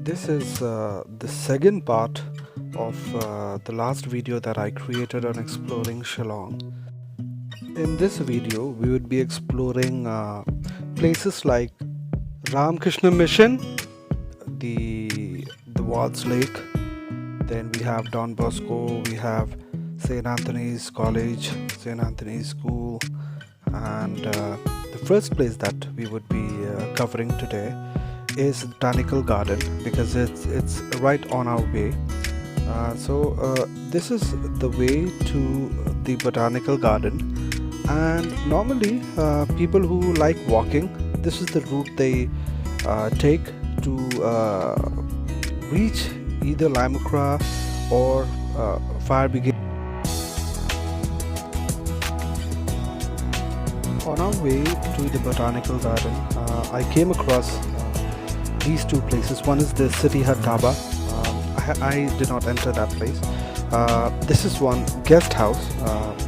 This is the second part of the last video that I created on exploring Shillong. In this video, we would be exploring places like Ramkrishna Mission, the Pollock Lake. Then we have Don Bosco, we have St. Anthony's College, St. Anthony's School, and the first place that we would be covering today is Botanical Garden, because it's right on our way. So this is the way to the Botanical Garden, and normally people who like walking, this is the route they take to reach either Limacra or Fire Brigade. On our way to the Botanical Garden, I came across these two places. One is the City Hut Dhaba. I did not enter that place. This is one guest house.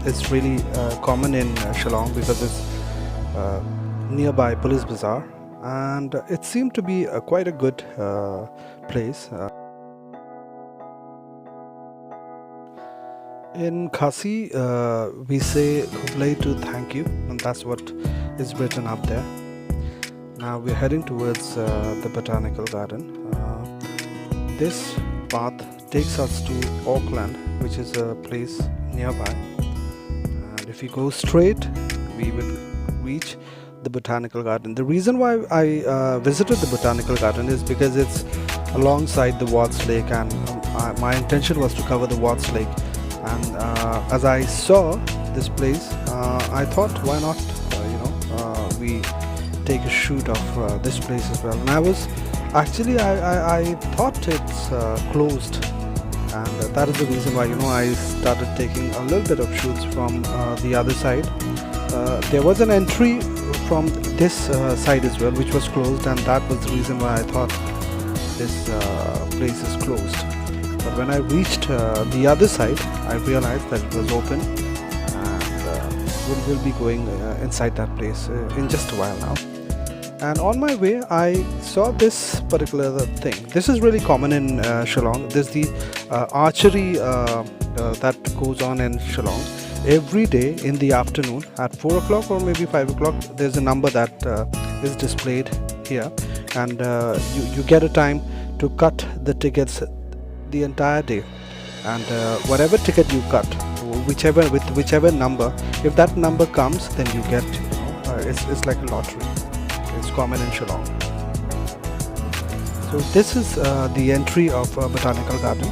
It's really common in Shillong because it's nearby Police Bazar, and it seemed to be quite a good place. In Khasi, we say "Hublai" to thank you, and that's what is written up there. Now we're heading towards the Botanical Garden. This path takes us to Auckland, which is a place nearby. And if we go straight, we will reach the Botanical Garden. The reason why I visited the Botanical Garden is because it's alongside the Pollock Lake, and my intention was to cover the Pollock Lake. And as I saw this place, I thought, why not we take a shoot of this place as well. And I was actually I thought it's closed, and that is the reason why I started taking a little bit of shoots from the other side. There was an entry from this side as well, which was closed, and that was the reason why I thought this place is closed. But when I reached the other side, I realized that it was open, and we'll be going inside that place in just a while now. And on my way, I saw this particular thing. This is really common in Shillong. There's the archery that goes on in Shillong. Every day in the afternoon at 4 o'clock or maybe 5 o'clock, there's a number that is displayed here, and you get a time to cut the tickets the entire day, and whatever ticket you cut, with whichever number, if that number comes, then you get it's like a lottery. It's common in Shillong. So this is the entry of Botanical Garden.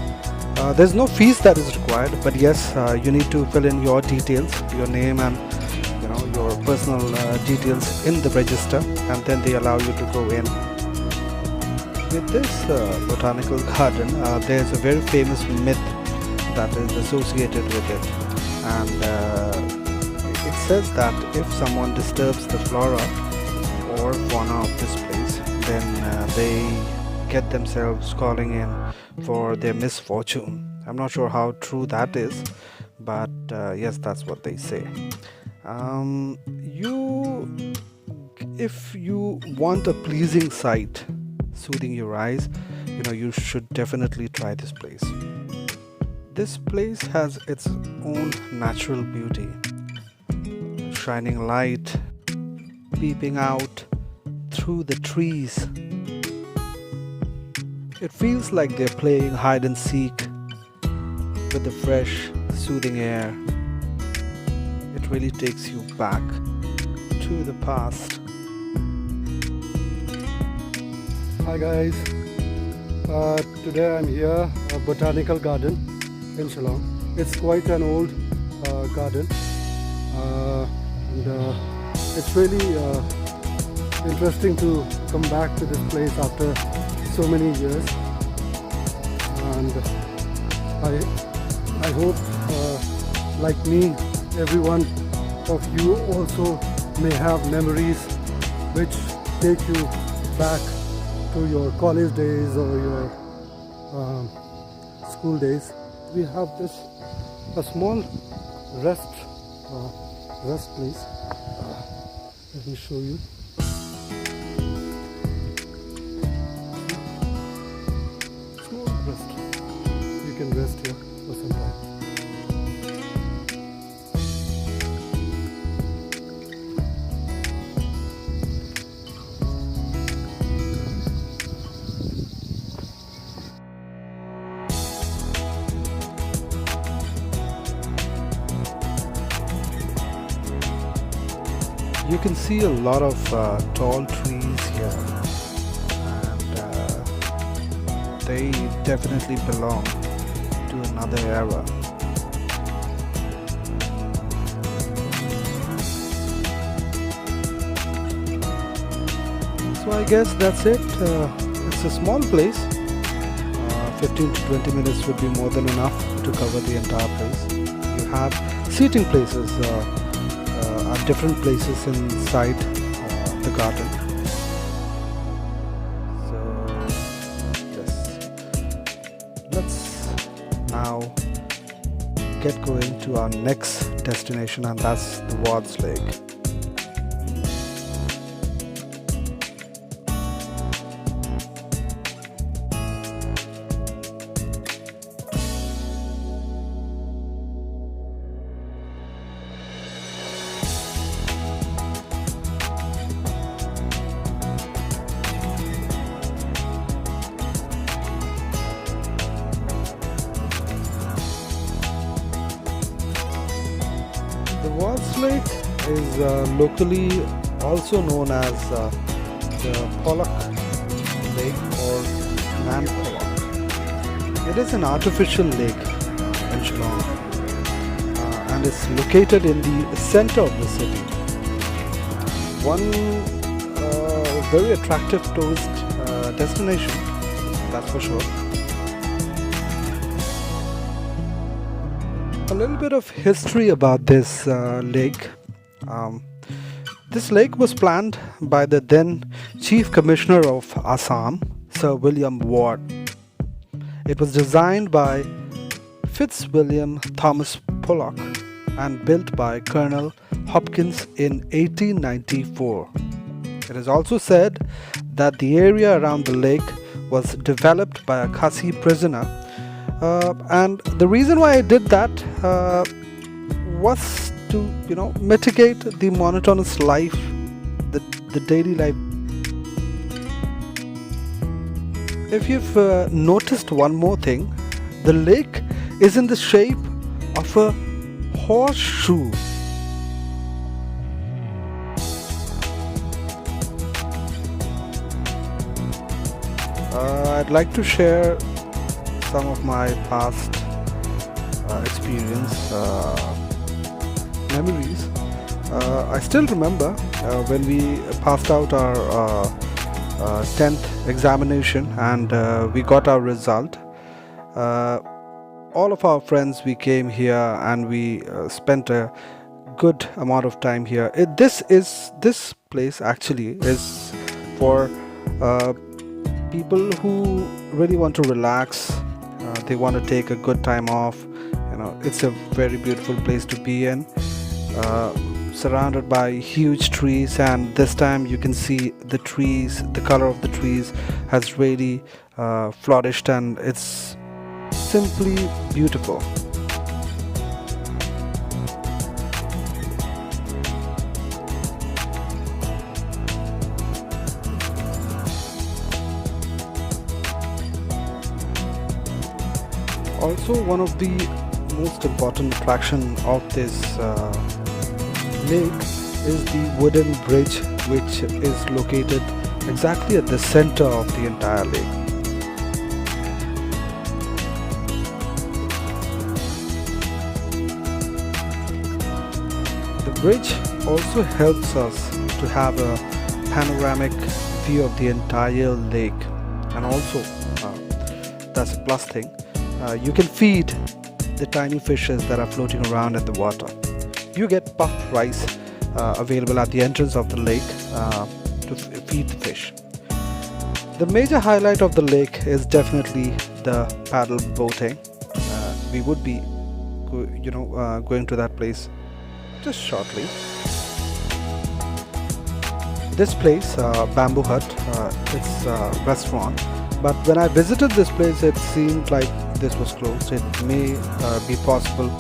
There's no fees that is required, but yes, you need to fill in your details, your name, and your personal details in the register, and then they allow you to go in. With this Botanical Garden, there's a very famous myth that is associated with it, and it says that if someone disturbs the flora or fauna of this place, then they get themselves calling in for their misfortune. I'm not sure how true that is, but yes, that's what they say. If you want a pleasing sight soothing your eyes, you should definitely try this place. This place has its own natural beauty. Shining light peeping out through the trees. It feels like they're playing hide and seek with the fresh, soothing air. It really takes you back to the past. Hi guys, today I'm here at Botanical Garden in Shillong. It's quite an old garden, and it's really interesting to come back to this place after so many years, and I hope like me, everyone of you also may have memories which take you back to your college days or your school days. We have a small rest place. Let me show you. You can see a lot of tall trees here, and they definitely belong to another era. So I guess that's it. It's a small place. 15 to 20 minutes would be more than enough to cover the entire place. You have seating places at different places inside the garden. So yes, let's now get going to our next destination, and that's the Wards Lake. The Wards Lake is locally also known as the Pollock Lake or Nan Polok. It is an artificial lake in Shillong and is located in the center of the city. One very attractive tourist destination, that's for sure. A little bit of history about this lake. This lake was planned by the then Chief Commissioner of Assam, Sir William Ward. It was designed by Fitzwilliam Thomas Pollock and built by Colonel Hopkins in 1894. It is also said that the area around the lake was developed by a Khasi prisoner. And the reason why I did that was to, mitigate the monotonous life, the daily life. If you've noticed one more thing, the lake is in the shape of a horseshoe. I'd like to share some of my past experience, memories. I still remember when we passed out our 10th examination and we got our result. All of our friends, we came here and we spent a good amount of time here. This place actually is for people who really want to relax. They want to take a good time off. It's a very beautiful place to be in, surrounded by huge trees, and this time you can see the trees, the color of the trees has really flourished, and it's simply beautiful. Also, one of the most important attraction of this lake is the wooden bridge, which is located exactly at the center of the entire lake. The bridge also helps us to have a panoramic view of the entire lake, and also that's a plus thing. You can feed the tiny fishes that are floating around in the water. You get puffed rice available at the entrance of the lake to feed the fish. The major highlight of the lake is definitely the paddle boating. We would be, going to that place just shortly. This place, Bamboo Hut, it's a restaurant. But when I visited this place, it seemed like this was closed. It may be possible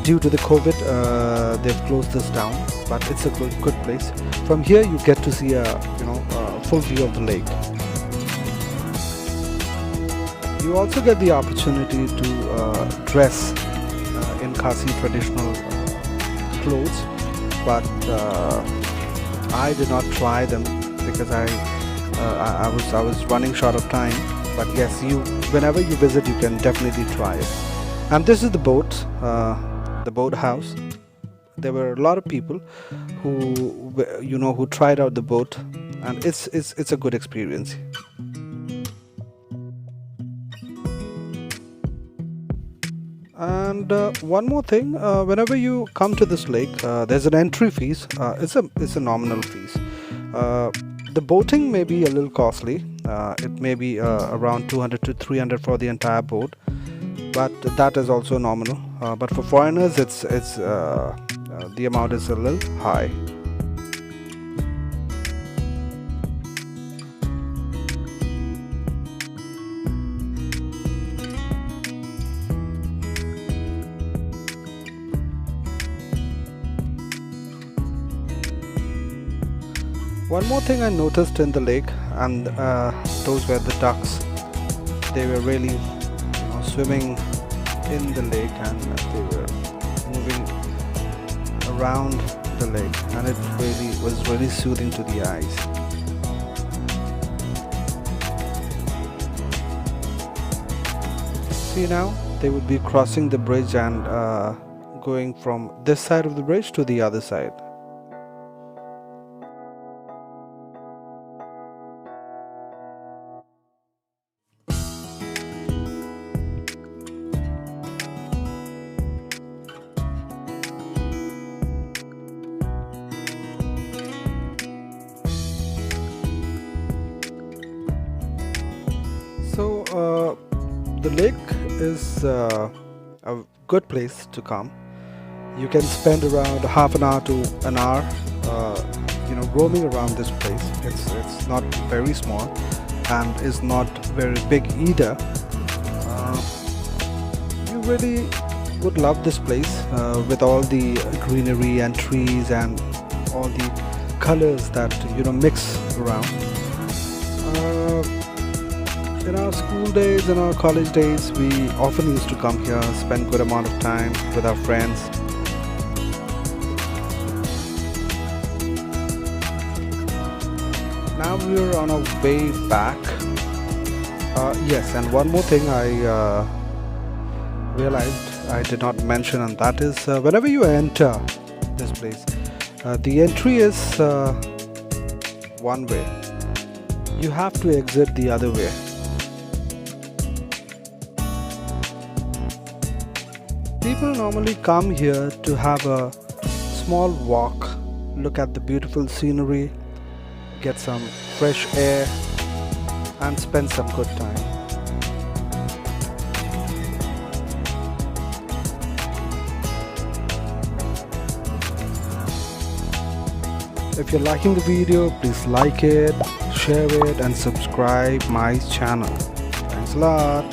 due to the COVID, they've closed this down. But it's a good place. From here, you get to see a full view of the lake. You also get the opportunity to dress in Khasi traditional clothes, but I did not try them because I was running short of time. But yes, you whenever you visit, you can definitely try it. And this is the boat house. There were a lot of people who tried out the boat, and it's a good experience. And one more thing, whenever you come to this lake, there's an entry fees. It's a nominal fees. Uh, the boating may be a little costly. It may be around 200 to 300 for the entire boat, but that is also nominal. But for foreigners, it's the amount is a little high. One more thing I noticed in the lake, and those were the ducks. They were really, swimming in the lake, and they were moving around the lake, and it really was really soothing to the eyes. See, now they would be crossing the bridge and going from this side of the bridge to the other side. So the lake is a good place to come. You can spend around half an hour to an hour, roaming around this place. It's not very small and is not very big either. You really would love this place with all the greenery and trees and all the colors that mix around. In our school days and our college days, we often used to come here, spend good amount of time with our friends. Now we're on our way back. Yes, and one more thing I realized I did not mention, and that is whenever you enter this place, the entry is one way. You have to exit the other way. People normally come here to have a small walk, look at the beautiful scenery, get some fresh air, and spend some good time. If you're liking the video, please like it, share it, and subscribe my channel. Thanks a lot.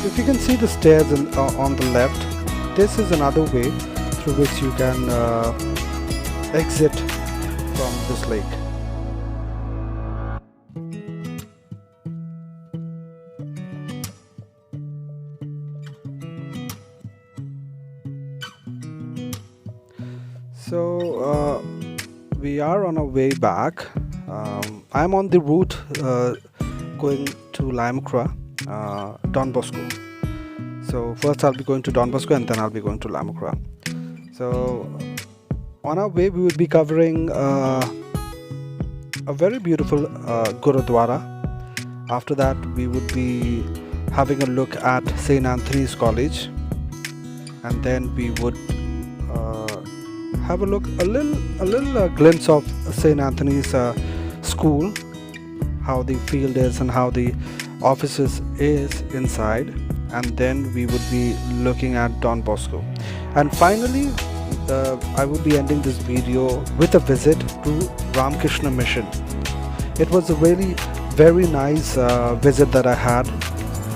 If you can see the stairs on the left, this is another way through which you can exit from this lake. So we are on our way back. I'm on the route going to Lamacra, Don Bosco. So first I'll be going to Don Bosco and then I'll be going to Lamacra. So on our way we will be covering a very beautiful Gurudwara. After that we would be having a look at St. Anthony's College, and then we would have a little glimpse of St. Anthony's School, how the field is and how the offices is inside, and then we would be looking at Don Bosco. And finally I would be ending this video with a visit to Ramkrishna Mission. It was a really very nice visit that I had.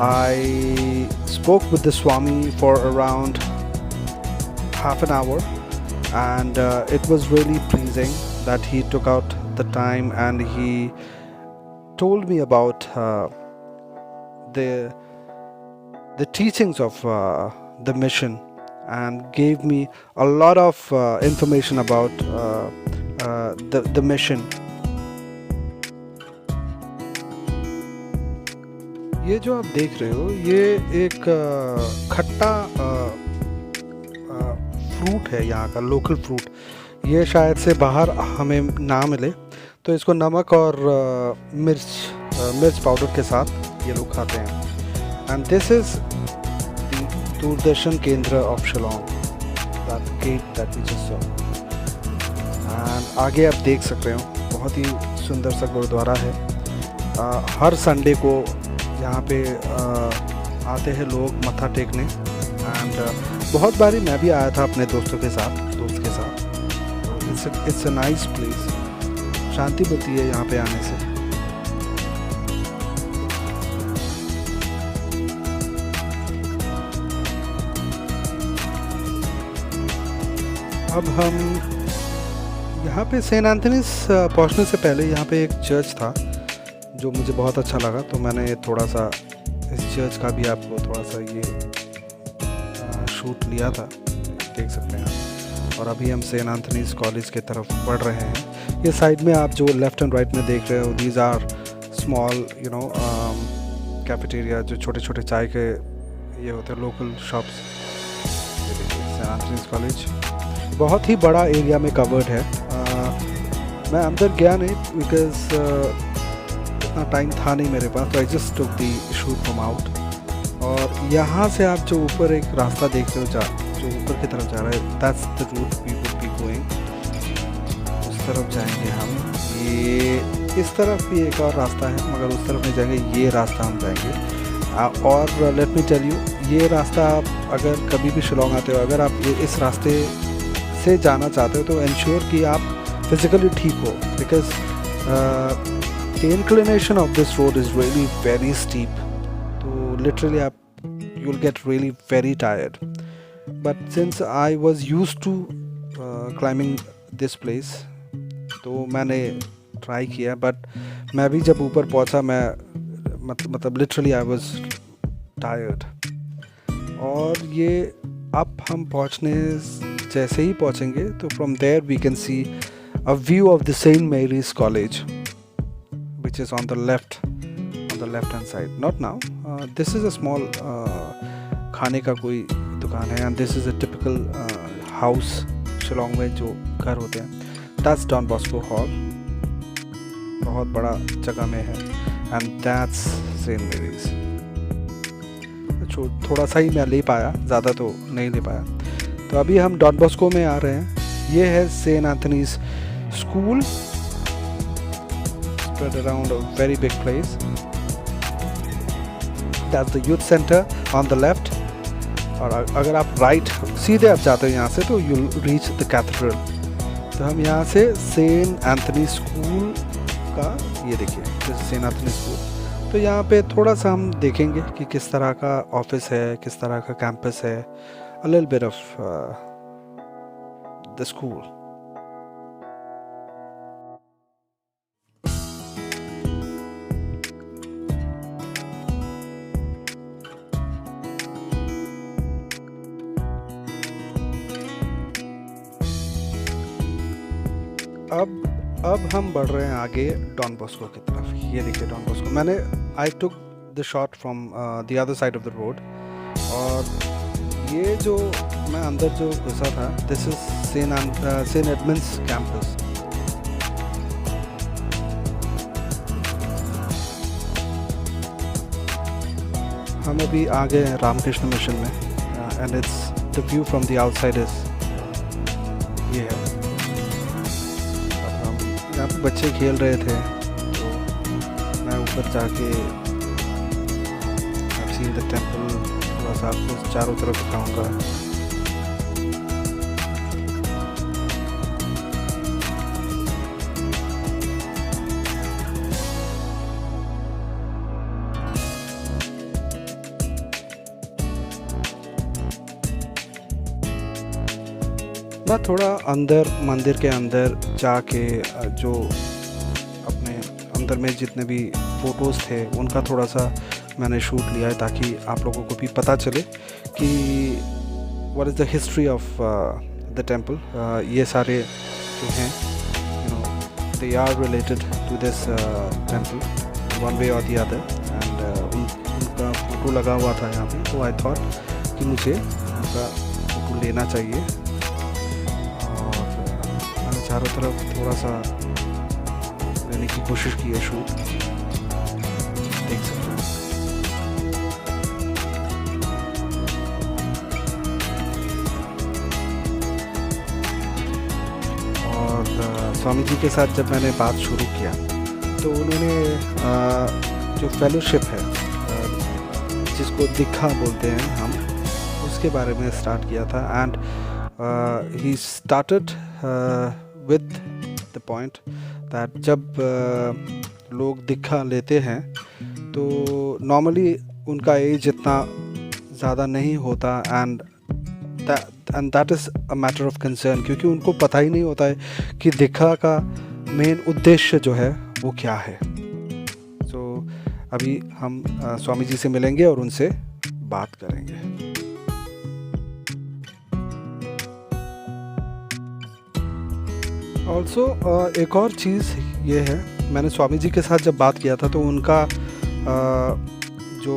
I spoke with the Swami for around half an hour, and it was really pleasing that he took out the time and he told me about the teachings of the mission and gave me a lot of information about the mission. ये जो आप देख रहे हो ये एक खट्टा fruit है, यहाँ का लोकल फ्रूट। ये शायद से बाहर हमें ना मिले, तो इसको नमक और मिर्च पाउडर के साथ ये लोग खाते हैं। And this is Doordarshan Kendra of Shillong, that gate that we just saw. And आगे आप देख सकते हो बहुत ही सुंदर सा गुरुद्वारा है। हर संडे को यहाँ पे आते हैं लोग मत्था टेकने। एंड बहुत बारी मैं भी आया था अपने दोस्त के साथ। इट्स अ नाइस प्लेस, शांति मिलती है यहाँ पे आने से। अब हम यहाँ पे सेंट एंथनीज पहुँचने से पहले यहाँ पे एक चर्च था जो मुझे बहुत अच्छा लगा, तो मैंने थोड़ा सा इस चर्च का भी आपको थोड़ा सा ये शूट लिया था, देख सकते हैं आप। और अभी हम सेंट एंथनीज कॉलेज की तरफ बढ़ रहे हैं। ये साइड में आप जो लेफ़्ट एंड राइट में देख रहे हो, दीज आर स्मॉल कैफेटेरिया, जो छोटे छोटे चाय के ये होते हैं लोकल शॉप्स। ये देखिए सेंट एंथनीज कॉलेज बहुत ही बड़ा एरिया में कवर्ड है। मैं अंदर गया नहीं बिकॉज इतना टाइम था नहीं मेरे पास, तो I just took the shoot from out. और यहाँ से आप जो ऊपर एक रास्ता देख रहे हो जो ऊपर की तरफ जा रहा है, that's the route we would be going. उस तरफ जाएंगे हम। ये इस तरफ भी एक और रास्ता है, मगर उस तरफ नहीं जाएंगे, ये रास्ता हम जाएंगे। और लेट मी टेल यू, ये रास्ता आप अगर कभी भी शिलोंग आते हो, अगर आप इस रास्ते से जाना चाहते हो तो इंश्योर कि आप फिज़िकली ठीक हो, because the inclination of this road is really very steep, so literally you'll get really very tired. But since I was used to climbing this place, तो मैंने ट्राई किया। बट मैं भी जब ऊपर पहुंचा, मैं मतलब लिटरली आई वाज टायर्ड। और ये अब हम पहुंचने जैसे ही पहुंचेंगे तो from there we can see a view of the saint Mary's college, which is on the left hand side. Not now. This is a small खाने का कोई दुकान है, and this is a typical house Shillong में जो घर होते हैं। That's Don Bosco Hall, बहुत बड़ा जगह में है, and that's Saint Mary's। थोड़ा सा ही मैं ले पाया, ज़्यादा तो नहीं ले पाया। तो अभी हम डॉन बॉस्को में आ रहे हैं। ये है saint Anthony's school, spread around a very big place. That's the youth center on the left. और अगर आप राइट सीधे आप जाते हो यहाँ से तो you'll reach the cathedral। तो हम यहाँ से सेंट एंथनी स्कूल का ये देखिए, जैसे सेंट एंथनी स्कूल। तो यहाँ पे थोड़ा सा हम देखेंगे कि किस तरह का ऑफिस है, किस तरह का कैंपस है, a little bit of the school। अब हम बढ़ रहे हैं आगे डॉन बॉस्को की तरफ। ये देखिए डॉन बॉस्को। मैंने I took the shot from the other side of the road. और ये जो मैं अंदर जो घुसा था, this is Saint Edmund's campus. हम अभी आ गए हैं रामकृष्ण मिशन में, and it's the view from the outside is ये है। यहाँ पे बच्चे खेल रहे थे, तो मैं ऊपर जाके I've seen the temple, थोड़ा सा आपको चारों तरफ दिखाऊंगा। मैं थोड़ा अंदर मंदिर के अंदर जाके जो अपने अंदर में जितने भी फ़ोटोज़ थे उनका थोड़ा सा मैंने शूट लिया है ताकि आप लोगों को भी पता चले कि what is the history of the temple. ये सारे जो हैं they are related to this temple one way or the other and उनका फ़ोटो लगा हुआ था यहाँ पे, तो आई थॉट कि मुझे उनका फ़ोटो लेना चाहिए. और मैंने चारों तरफ थोड़ा सा लेने की कोशिश की है शूट, देख सकते हैं. और स्वामी जी के साथ जब मैंने बात शुरू किया तो उन्होंने जो फेलोशिप है जिसको दीक्षा बोलते हैं हम, उसके बारे में स्टार्ट किया था. And he started with the point that जब लोग दीक्षा लेते हैं तो नॉर्मली उनका एज इतना ज़्यादा नहीं होता. And that is a matter of concern, क्योंकि उनको पता ही नहीं होता है कि दीक्षा का मेन उद्देश्य जो है वो क्या है. सो अभी हम स्वामी जी से मिलेंगे और उनसे बात करेंगे. ऑल्सो एक और चीज़ ये है, मैंने स्वामी जी के साथ जब बात किया था तो उनका जो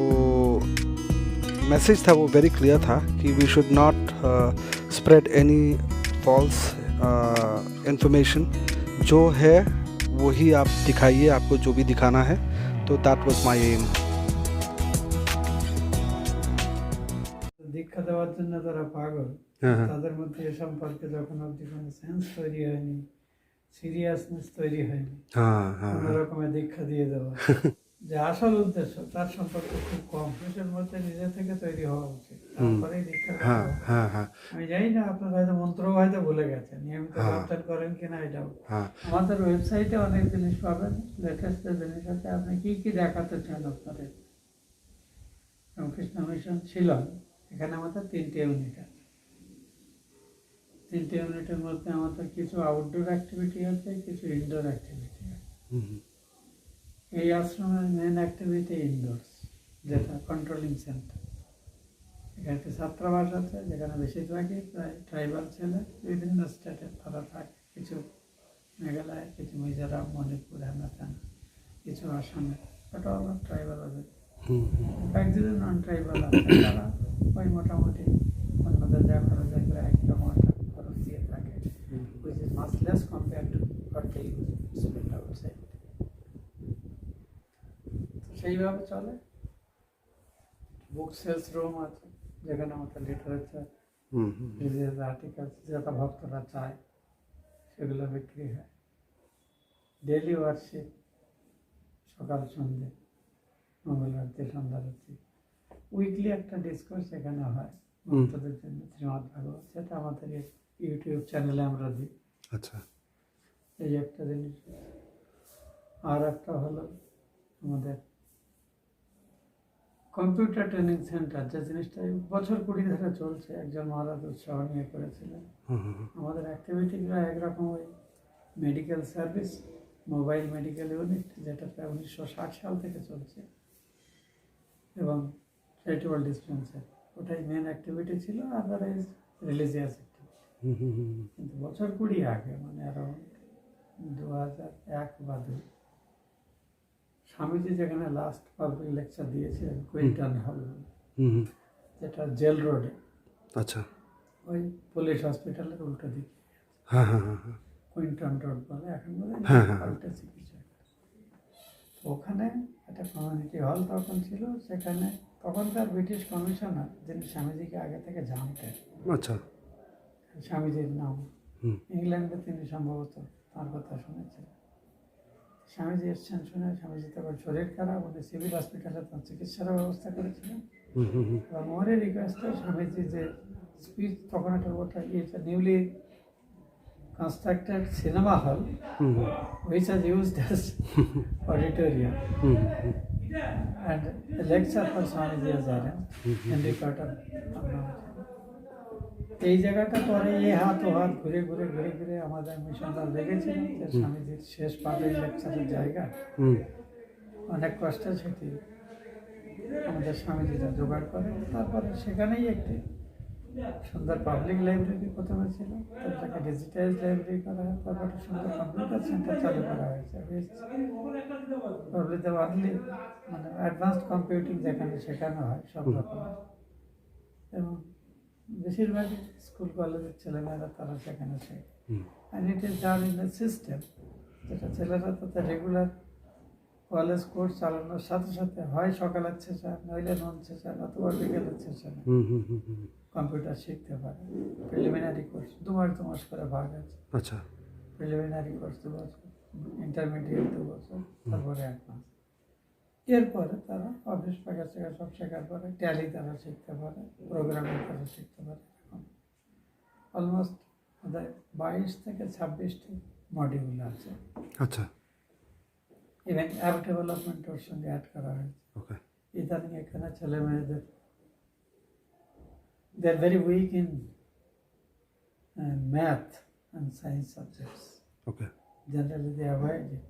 मैसेज था वो वेरी क्लियर था कि we should not spread any false information. जो है वही आप दिखाइए, आपको जो भी दिखाना है. तो दैट वाज माय एम. দীক্ষা দেওয়ার জন্য তারা পাগল, তাদের মধ্যে এ সম্পর্কে যখন অবধি কোনো সেন্স তৈরি হয়নি, সিরিয়াসনেস তৈরি হয়নি, কোনো রকমের দীক্ষা দিয়ে দেওয়া যে আসল উদ্দেশ্য তার সম্পর্কে খুব কম মানুষের মধ্যে নিজে থেকে তৈরি হওয়া উচিত, তারপরেই দীক্ষা. আমি জানি না আপনারা হয়তো মন্ত্র হয়তো ভুলে গেছেন, নিয়মিত পাঠদান করেন কিনা এটাও. আমাদের ওয়েবসাইটে অনেক জিনিস পাবেন, লেটেস্ট জিনিস আছে. আপনি কি কি দেখাতে চান আপনাদের? রামকৃষ্ণ মিশন শিলং, এখানে আমাদের 3টে ইউনিট আছে. 3টে ইউনিটের মধ্যে আমাদের কিছু আউটডোর অ্যাক্টিভিটি আছে, কিছু ইনডোর অ্যাক্টিভিটি আছে. এই আশ্রমের মেন অ্যাক্টিভিটি ইনডোরস, যেটা কন্ট্রোলিং সেন্টার. এখানে একটি ছাত্রাবাস আছে যেখানে বেশিরভাগই প্রায় ট্রাইবাল ছেলে, বিভিন্ন স্টেটের তারা থাকে. কিছু মেঘালয়, কিছু মিজোরাম, মণিপুর, হেমাচল, কিছু আসামে, ওটা আমার ট্রাইবাল আছে. কয়েকজন নন ট্রাইবাল আছে, তারা ওই মোটামুটি অন্যদের যা খরচ হয় একই রকম একটা খরচ দিয়ে থাকে, which is much less compared to what they spend outside. সেইভাবে চলে. বুক সেলস রুম আছে যেখানে আমাদের লিটারেচার, রিলিজিয়াস আর্টিকেলস যেটা ভক্তরা চায় সেগুলো বিক্রি হয়. ডেইলি ওয়ার্কশিপ, সকাল সন্ধ্যে, মঙ্গলবারতি, সন্ধ্যারতি. উইকলি একটা ডিসকোর্স এখানে হয় ভক্তদের জন্য, শ্রীমদ্ ভাগবত, সেটা আমাদের ইউটিউব চ্যানেলে আমরা দিই. আচ্ছা, এই একটা জিনিস. আর একটা হলো আমাদের কম্পিউটার ট্রেনিং সেন্টার, যে জিনিসটা বছর 20 ধরে চলছে, একজন মহারাজ উৎসাহ নিয়ে করেছিলেন. আমাদের অ্যাক্টিভিটিগুলো একরকম ওই medical service, mobile medical unit, যেটা প্রায় 1960 সাল থেকে চলছে, এবং চ্যারিটেবল ডিসপেন্সারি, ওটাই মেন অ্যাক্টিভিটি ছিল. Otherwise religious activity. কিন্তু বছর 20 আগে, মানে অ্যারাউন্ড 2001 বা 2, স্বামীজি যেখানে লাস্ট পাবলিক লেকচার দিয়েছিলেন কুইন্টন হল, যেটা জেল রোডে, আচ্ছা, ওই পুলিশ হসপিটালের উল্টো দিকে, কুইন্টন রোড বলে এখন, বলে পাল্টে চিকিৎসা. ওখানে একটা কমিউনিটি হল তখন ছিল, সেখানে তখনকার ব্রিটিশ কমিশনার, যিনি স্বামীজিকে আগে থেকে জানতেন, আচ্ছা, স্বামীজির নাম, ইংল্যান্ডে তিনি সম্ভবত তার কথা শুনেছিলেন. স্বামীজি এসছেন শুনে, স্বামীজি তখন শরীর খারাপ, উনি সিভিল হসপিটালে তার চিকিৎসার ব্যবস্থা করেছিলেন. এবং ওরই রিকোয়েস্টে স্বামীজি যে স্পিচ, তখন একটা ওটা newly constructed cinema hall, which was used as auditorium, and a lecture for Swamiji was arranged in the cotton. এই জায়গাটা পরে এ হাত ও হাত ঘুরে ঘুরে ঘুরে ঘুরে আমাদের মিশনটা লেগেছিল যে স্বামীজির শেষ পাবে লেকচারের জায়গা হুম অনেক কষ্টে সেটি আমাদের স্বামীজিরা জোগাড় করে। তারপরে সেখানেই একটি সুন্দর পাবলিক লাইব্রেরি প্রথমে ছিল, তারপরে ডিজিটাইজ লাইব্রেরি করা হয়, তারপরে সুন্দর কম্পিউটার সেন্টার চালু করা হয়েছে। প্রবলিতে ওয়ানলি মানে অ্যাডভান্সড কম্পিউটিং যেখানে শেখানো হয় সব রকম, এবং বেশিরভাগই স্কুল কলেজের ছেলেমেয়েরা তারা সেখানে শেখে। And it is done in the system, যেটা ছেলেরা তাতে রেগুলার কলেজ কোর্স চালানোর সাথে সাথে হয় সকালের সেশন, নইলে নন সেশন, অথবা বিকেলের সেশনে কম্পিউটার শিখতে পারে। প্রিলিমিনারি কোর্স 2 মাস 2 মাস করে ভাগ আছে। আচ্ছা প্রিলিমিনারি কোর্স 2 বছর, ইন্টারমিডিয়েট 2 বছর, তারপরে 1 মাস। এরপরে তারা অফিস প্যাকেজ থেকে সব শেখার পরে ট্যালি তারা শিখতে পারে, প্রোগ্রামিং তারা শিখতে পারে। এখন অলমোস্ট 22 থেকে 26টি মডিউল আছে। আচ্ছা ইভেন অ্যাপ ডেভেলপমেন্ট ওর সঙ্গে অ্যাড করা হয়েছে। ওকে ইদানিং এখানে ছেলে মেয়েদের they are very weak in math and science subjects, okay generally they avoid it.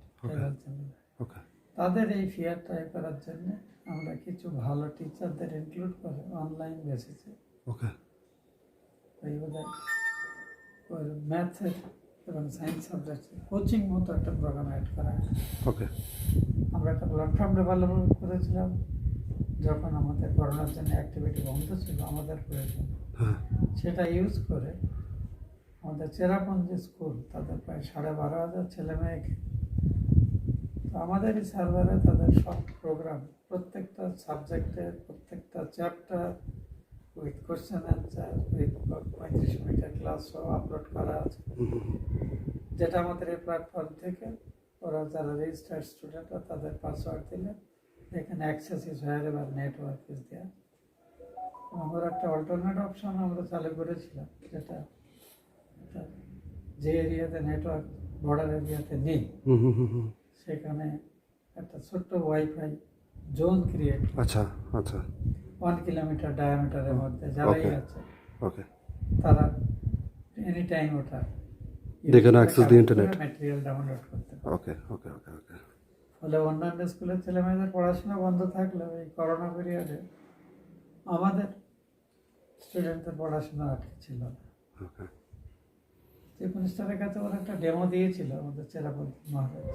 Okay তাদের এই ফিয়ারটা করার জন্য আমরা কিছু ভালো টিচারদের ইনক্লুড করে অনলাইন বেসিসে ওকে এই বোধহয় ওর ম্যাথের এবং সায়েন্স সাবজেক্টে কোচিং মতো একটা প্রোগ্রাম অ্যাড করা হয়। ওকে আমরা একটা প্ল্যাটফর্ম ডেভেলপ করেছিলাম যখন আমাদের করোনার জন্য অ্যাক্টিভিটি বন্ধ ছিল আমাদের প্রয়োজন, হ্যাঁ সেটা ইউজ করে আমাদের চেরাপুঞ্জি স্কুল তাদের প্রায় 12,500 ছেলে মেয়েকে, তো আমাদের এই সার্ভারে তাদের সব প্রোগ্রাম প্রত্যেকটা সাবজেক্টের প্রত্যেকটা chapter with question answer with 35 মিনিটের ক্লাস সব আপলোড করা আছে, যেটা আমাদের এই প্ল্যাটফর্ম থেকে ওরা যারা রেজিস্টার্ড স্টুডেন্টরা তাদের পাসওয়ার্ড দিলে এখানে access is wherever network is there. আমরা একটা অল্টারনেট অপশন আমরা চালু করেছিলাম, যেটা যে এরিয়াতে নেটওয়ার্ক বর্ডার এরিয়াতে নেই সেখানে একটা ছোট্ট ওয়াইফাই জোন ক্রিয়েট, আচ্ছা আচ্ছা 1 কিলোমিটার ডায়ামিটারের মধ্যে যারাই Okay. আছে ওকে তারা এনি টাইম ওটা They can access the internet. Material download করতে পারে। ওকে ওকে ওকে ওকে ফলে অন্যান্য স্কুলের ছেলেমেয়েদের পড়াশোনা বন্ধ থাকলেও এই করোনা পিরিয়ডে আমাদের স্টুডেন্টদের পড়াশোনা আটকে ছিল না। ওকে চিফ মিনিস্টারের কাছে ওরা একটা ডেমো দিয়েছিল আমাদের চেরাপুঞ্জি মহারাজ,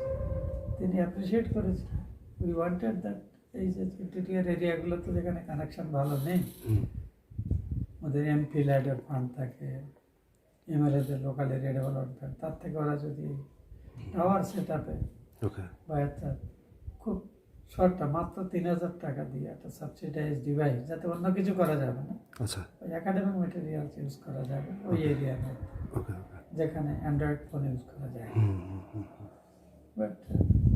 তিনি অ্যাপ্রিসিয়েট করেছিলেন। উই ওয়ান্টেড দ্যাট এই যে ইন্টেরিয়ার এরিয়াগুলোতে যেখানে কানেকশন ভালো নেই, ওদের এমপি ল্যাডের ফান্ড থাকে, এমএলএদের লোকাল এরিয়া ডেভেলপমেন্ট, তার থেকে ওরা যদি টাওয়ার সেট আপে ওকে বা একটা খুব শর্টটা মাত্র 3,000 টাকা দিয়ে একটা সাবসিডাইজ ডিভাইস, যাতে অন্য কিছু করা যাবে না, আচ্ছা ওই একাডেমিক মেটেরিয়ালস ইউজ করা যাবে ওই এরিয়ার মধ্যে, ওকে ওকে যেখানে অ্যান্ড্রয়েড ফোন ইউজ করা যায়। But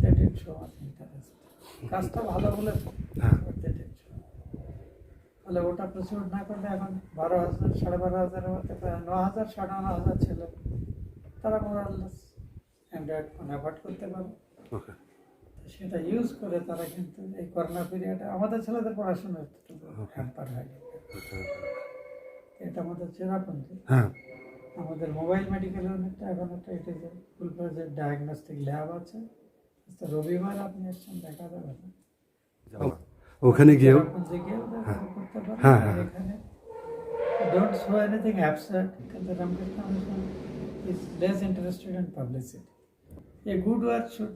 they did show much interest, কাজটা ভালো বলে হ্যাঁ দে ডিড শো। ফলে ওটা প্রচুর না করলে এখন 12,000 12,500-এর মধ্যে প্রায় 9,000 9,500 ছেলে তারা মোরাললেস অ্যান্ড্রয়েড ফোন অ্যাফোর্ড করতে পারে। ওকে সেটা ইউজ করে তারা কিন্তু এই করোনা পিরিয়ডে আমাদের ছেলেদের পড়াশোনা একটু হ্যাম্পার হয়নি। এটা আমাদের চেরাপুঞ্জি, হ্যাঁ আমাদের মোবাইল মেডিকেল ইউনিটটা এখন একটা এটা যে ফুল ফ্লেজেড ডায়াগনস্টিক ল্যাব আছে। আচ্ছা, রবিবার আপনি এসছেন, দেখা যাবে না, ওখানে গিয়েও চেরাপুঞ্জি গিয়েও দেখা করতে পারেন। হ্যাঁ, আর হ্যাঁ। এখানে don't show anything abstract, because the Ramkrishna mission is less interested in publicity. A good word should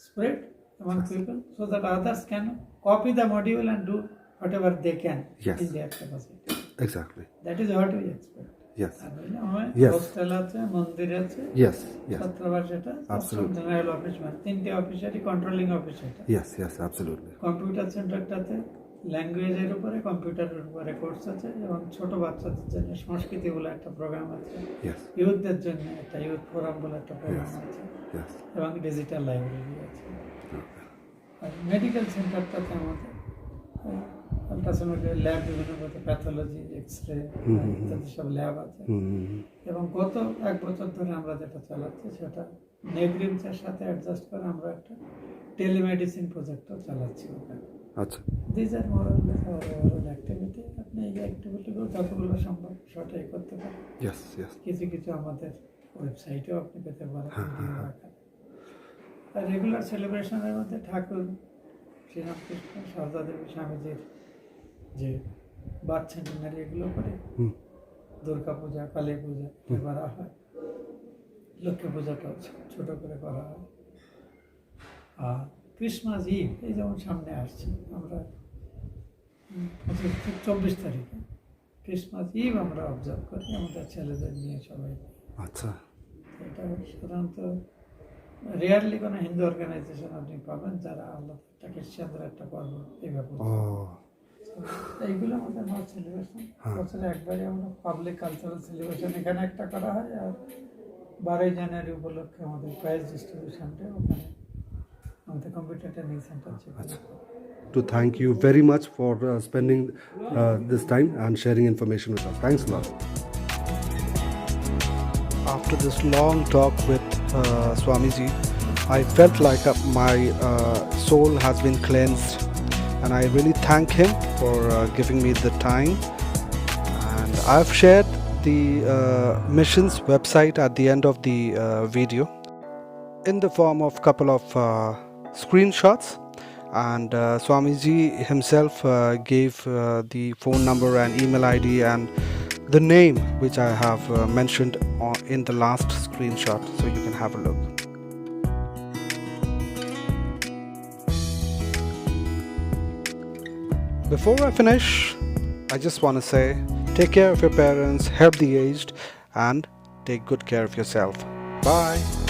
spread among people so that others can copy the module and do whatever they can Yes. in their capacity. Exactly. That is what we expect. Yes. Yes. Yes. Hostel আছে, মন্দির আছে, Yes. Yes. ছাত্রাবাস, এটা Absolutely. General office, মানে 3টে অফিসারই controlling office. এটা Yes. Yes. Absolutely. Computer সেন্টারটাতে ল্যাঙ্গুয়েজের উপরে, কম্পিউটারের উপরে কোর্স আছে, এবং ছোট বাচ্চাদের জন্য সংস্কৃতি বলে একটা প্রোগ্রাম আছে, Yes. ইউথদের জন্য একটা ইউথ ফোরাম বলে একটা প্রোগ্রাম Yes. আছে, Yes. এবং ডিজিটাল লাইব্রেরি আছে। Okay. আর মেডিকেল সেন্টারটাতে আমাদের আলট্রাসোনোগ্রাফি ল্যাব, বিভিন্ন মতো প্যাথোলজি, এক্সরে ইত্যাদি সব ল্যাব আছে। এবং গত 1 বছর ধরে আমরা যেটা চালাচ্ছি সেটা নেগ্রিমসের সাথে অ্যাডজাস্ট করে আমরা একটা টেলিমেডিসিন প্রজেক্টও চালাচ্ছি ওখানে। আচ্ছা These are more or less our overall activity. এই অ্যাক্টিভিটিগুলো যতগুলো সম্ভব শর্টে করতে পারেন। Yes, yes. কিছু কিছু আমাদের ওয়েবসাইটেও আপনি পেতে পারেন হ্যাঁ, ভিডিও হ্যাঁ, আকারে। আর রেগুলার সেলিব্রেশনের মধ্যে ঠাকুর শ্রীরামকৃষ্ণ সারদা দেবী স্বামীজির যে বার্থ সেন্টিনারি এগুলো করে, হুম। দুর্গা পূজা, কালী পূজা এটা করা হয়, লক্ষ্মী পূজাটা ছোট করে করা হয়। আর ক্রিসমাস ইভ এই যেমন সামনে আসছে, আমরা 24 তারিখে ক্রিসমাস ইভ আমরা অবজার্ভ করি আমাদের ছেলেদের নিয়ে সবাই। আচ্ছা। এটা সাধারণত রেয়ারলি কোনো হিন্দু অর্গানাইজেশন আপনি পাবেন যারা আল্লাহ একটা খ্রিস্টানদের একটা পর্ব এইভাবে ও, এইগুলো আমাদের নর্থ সেলিব্রেশন। বছরে একবারে আমরা পাবলিক কালচারাল সেলিব্রেশন এখানে একটা করা হয়, আর 12 জানুয়ারি উপলক্ষে আমাদের প্রাইজ ডিস্ট্রিবিউশনটা ওখানে আমাদের কম্পিউটার ট্রেনিং সেন্টার আছে। to thank you very much for spending this time and sharing information with us. Thanks a lot. After this long talk with Swamiji, I felt like my soul has been cleansed, and I really thank him for giving me the time. And I've shared the mission's website at the end of the video in the form of couple of screenshots, and Swamiji himself gave the phone number and email ID and the name which I have mentioned in the last screenshot, so you can have a look. Before I finish, I just want to say, take care of your parents, help the aged, and take good care of yourself. Bye.